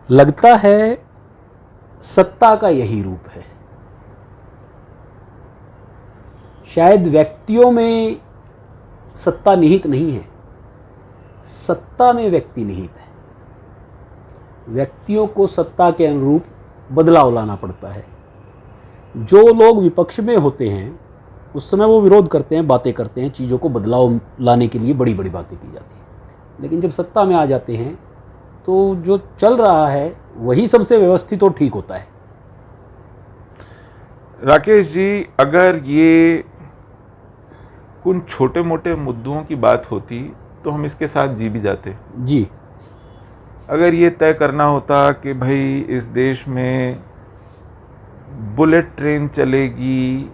लगता है सत्ता का यही रूप है। शायद व्यक्तियों में सत्ता निहित नहीं है, सत्ता में व्यक्ति निहित है। व्यक्तियों को सत्ता के अनुरूप बदलाव लाना पड़ता है। जो लोग विपक्ष में होते हैं उस समय वो विरोध करते हैं, बातें करते हैं, चीज़ों को बदलाव लाने के लिए बड़ी बड़ी बातें की जाती हैं। लेकिन जब सत्ता में आ जाते हैं तो जो चल रहा है वही सबसे व्यवस्थित और ठीक होता है। राकेश जी, अगर ये कुछ छोटे मोटे मुद्दों की बात होती तो हम इसके साथ जी भी जाते जी। अगर ये तय करना होता कि भाई इस देश में बुलेट ट्रेन चलेगी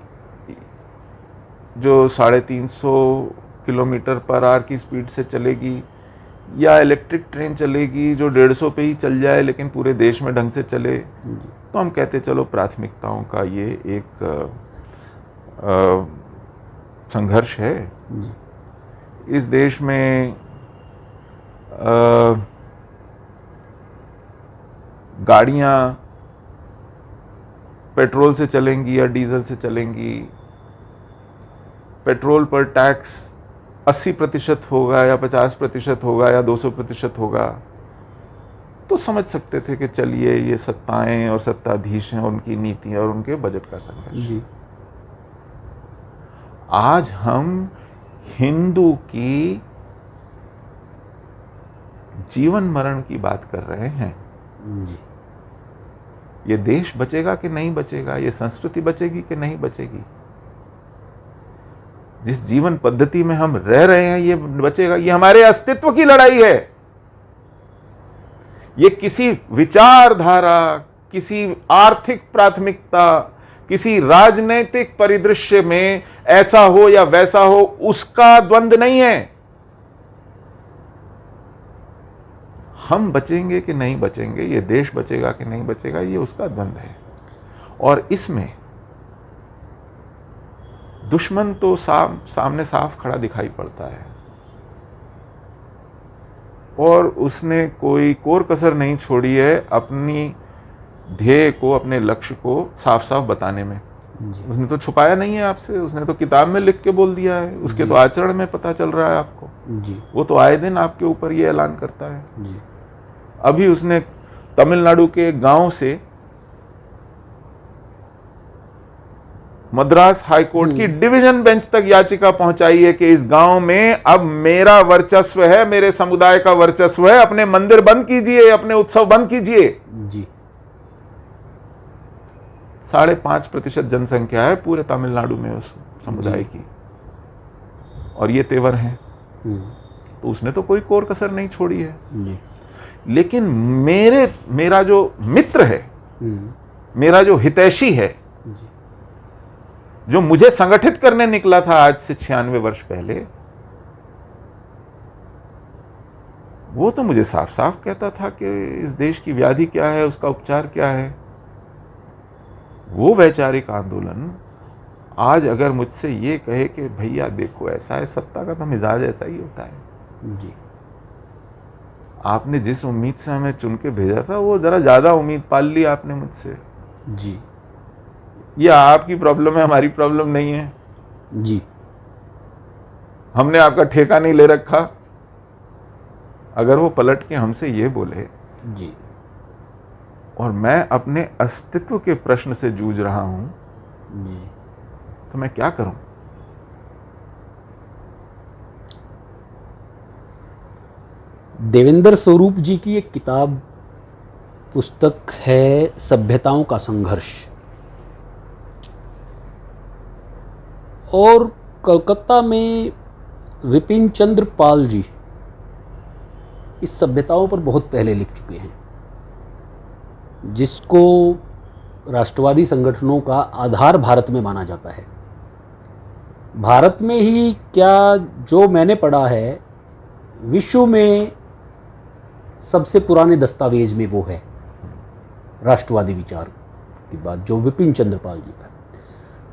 जो 350 किलोमीटर पर आवर की स्पीड से चलेगी, या इलेक्ट्रिक ट्रेन चलेगी जो 150 पे ही चल जाए लेकिन पूरे देश में ढंग से चले, तो हम कहते चलो प्राथमिकताओं का ये एक संघर्ष है। इस देश में गाड़ियाँ पेट्रोल से चलेंगी या डीजल से चलेंगी, पेट्रोल पर टैक्स 80% होगा या 50% होगा या 200% होगा, तो समझ सकते थे कि चलिए ये सत्ताएं और सत्ताधीश हैं, उनकी नीतियां और उनके बजट का संघर्ष। आज हम हिंदू की जीवन मरण की बात कर रहे हैं। ये देश बचेगा कि नहीं बचेगा, ये संस्कृति बचेगी कि नहीं बचेगी, जिस जीवन पद्धति में हम रह रहे हैं ये बचेगा, ये हमारे अस्तित्व की लड़ाई है। ये किसी विचारधारा, किसी आर्थिक प्राथमिकता, किसी राजनीतिक परिदृश्य में ऐसा हो या वैसा हो उसका द्वंद्व नहीं है। हम बचेंगे कि नहीं बचेंगे, ये देश बचेगा कि नहीं बचेगा, ये उसका द्वंद्व है। और इसमें दुश्मन तो सामने साफ खड़ा दिखाई पड़ता है और उसने कोई कोर कसर नहीं छोड़ी है अपनी ध्येय को, अपने लक्ष्य को साफ साफ बताने में। उसने तो छुपाया नहीं है आपसे, उसने तो किताब में लिख के बोल दिया है, उसके तो आचरण में पता चल रहा है आपको जी। वो तो आए दिन आपके ऊपर ये ऐलान करता है जी। अभी उसने तमिलनाडु के गांव से मद्रास हाई कोर्ट की डिवीजन बेंच तक याचिका पहुंचाई है कि इस गांव में अब मेरा वर्चस्व है, मेरे समुदाय का वर्चस्व है, अपने मंदिर बंद कीजिए, अपने उत्सव बंद कीजिए जी। 5.5% जनसंख्या है पूरे तमिलनाडु में उस समुदाय की, और ये तेवर हैं। तो उसने तो कोई कोर कसर नहीं छोड़ी है जी। लेकिन मेरा जो मित्र है, मेरा जो हितैषी है, जो मुझे संगठित करने निकला था आज से 96 वर्ष पहले, वो तो मुझे साफ साफ कहता था कि इस देश की व्याधि क्या है, उसका उपचार क्या है। वो वैचारिक आंदोलन आज अगर मुझसे ये कहे कि भैया देखो ऐसा है, सत्ता का तो मिजाज ऐसा ही होता है जी। आपने जिस उम्मीद से हमें चुन के भेजा था वो जरा ज्यादा उम्मीद पाल ली आपने मुझसे जी। ये आपकी प्रॉब्लम है, हमारी प्रॉब्लम नहीं है जी। हमने आपका ठेका नहीं ले रखा। अगर वो पलट के हमसे ये बोले जी, और मैं अपने अस्तित्व के प्रश्न से जूझ रहा हूं जी, तो मैं क्या करूं? देवेंद्र स्वरूप जी की एक किताब पुस्तक है सभ्यताओं का संघर्ष, और कलकत्ता में विपिन चंद्र पाल जी इस सभ्यताओं पर बहुत पहले लिख चुके हैं, जिसको राष्ट्रवादी संगठनों का आधार भारत में माना जाता है। भारत में ही क्या, जो मैंने पढ़ा है, विश्व में सबसे पुराने दस्तावेज में वो है राष्ट्रवादी विचार की बात, जो विपिन चंद्र पाल जी का।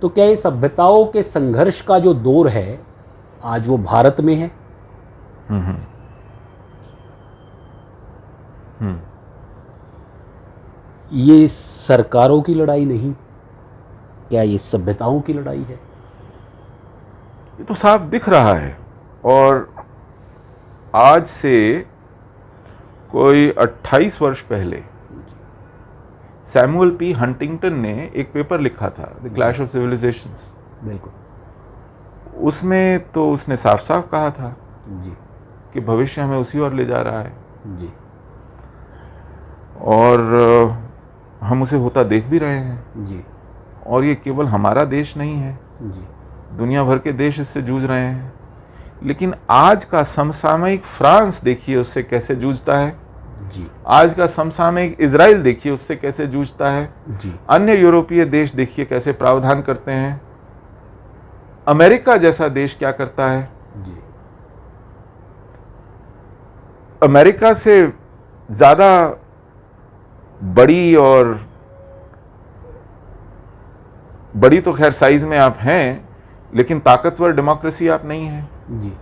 तो क्या ये सभ्यताओं के संघर्ष का जो दौर है आज वो भारत में है? ये सरकारों की लड़ाई नहीं, क्या ये सभ्यताओं की लड़ाई है? ये तो साफ दिख रहा है। और आज से कोई 28 वर्ष पहले सैमुअल पी हंटिंगटन ने एक पेपर लिखा था, द क्लैश ऑफ सिविलाइजेशंस। बिल्कुल। उसमें तो उसने साफ साफ कहा था जी कि भविष्य हमें उसी ओर ले जा रहा है, जी और हम उसे होता देख भी रहे हैं। जी और ये केवल हमारा देश नहीं है, जी दुनिया भर के देश इससे जूझ रहे हैं। लेकिन आज का समसामयिक फ्रांस देखिए उससे कैसे जूझता है, जी आज का समसामयिक इजराइल देखिए उससे कैसे जूझता है, जी अन्य यूरोपीय देश देखिए कैसे प्रावधान करते हैं, अमेरिका जैसा देश क्या करता है। जी अमेरिका से ज्यादा बड़ी, और बड़ी तो खैर साइज में आप हैं, लेकिन ताकतवर डेमोक्रेसी आप नहीं हैं। जी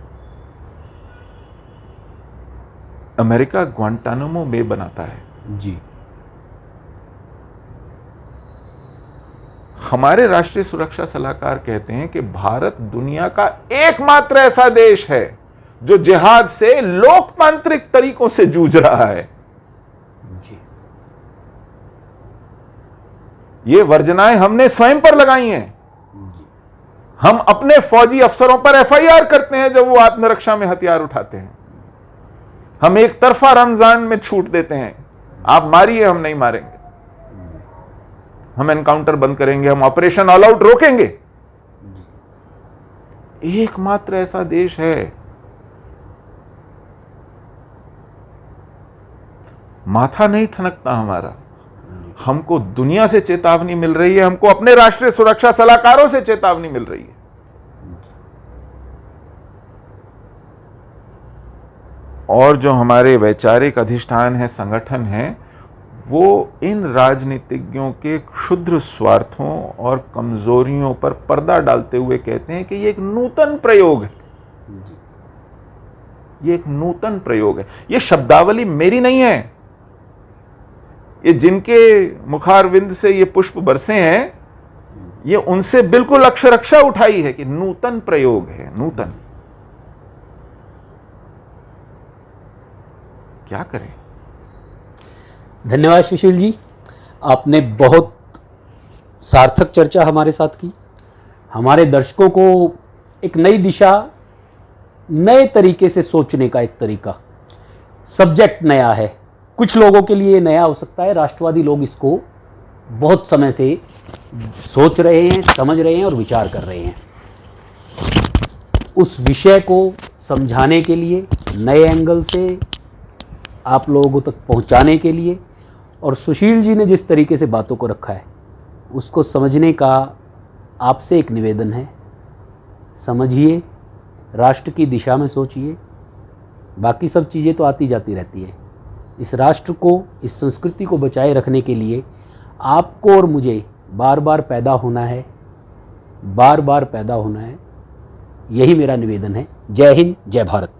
अमेरिका ग्वांटानामो बे बनाता है। जी हमारे राष्ट्रीय सुरक्षा सलाहकार कहते हैं कि भारत दुनिया का एकमात्र ऐसा देश है जो जिहाद से लोकतांत्रिक तरीकों से जूझ रहा है। जी ये वर्जनाएं हमने स्वयं पर लगाई हैं। हम अपने फौजी अफसरों पर एफआईआर करते हैं जब वो आत्मरक्षा में हथियार उठाते हैं। हम एक तरफा रमजान में छूट देते हैं, आप मारिए हम नहीं मारेंगे, हम एनकाउंटर बंद करेंगे, हम ऑपरेशन ऑल आउट रोकेंगे। एकमात्र ऐसा देश है। माथा नहीं ठनकता हमारा। हमको दुनिया से चेतावनी मिल रही है, हमको अपने राष्ट्रीय सुरक्षा सलाहकारों से चेतावनी मिल रही है। और जो हमारे वैचारिक अधिष्ठान है, संगठन है, वो इन राजनीतिज्ञों के क्षुद्र स्वार्थों और कमजोरियों पर पर्दा डालते हुए कहते हैं कि ये एक नूतन प्रयोग है, ये एक नूतन प्रयोग है। ये शब्दावली मेरी नहीं है, ये जिनके मुखारविंद से ये पुष्प बरसे हैं, ये उनसे बिल्कुल अक्षरशः उठाई है कि नूतन प्रयोग है। नूतन क्या करें। धन्यवाद सुशील जी, आपने बहुत सार्थक चर्चा हमारे साथ की। हमारे दर्शकों को एक नई दिशा, नए तरीके से सोचने का एक तरीका, सब्जेक्ट नया है, कुछ लोगों के लिए नया हो सकता है। राष्ट्रवादी लोग इसको बहुत समय से सोच रहे हैं, समझ रहे हैं और विचार कर रहे हैं। उस विषय को समझाने के लिए, नए एंगल से आप लोगों तक पहुंचाने के लिए, और सुशील जी ने जिस तरीके से बातों को रखा है उसको समझने का आपसे एक निवेदन है। समझिए, राष्ट्र की दिशा में सोचिए, बाकी सब चीज़ें तो आती जाती रहती है। इस राष्ट्र को, इस संस्कृति को बचाए रखने के लिए आपको और मुझे बार बार पैदा होना है, बार बार पैदा होना है। यही मेरा निवेदन है। जय हिंद, जय भारत।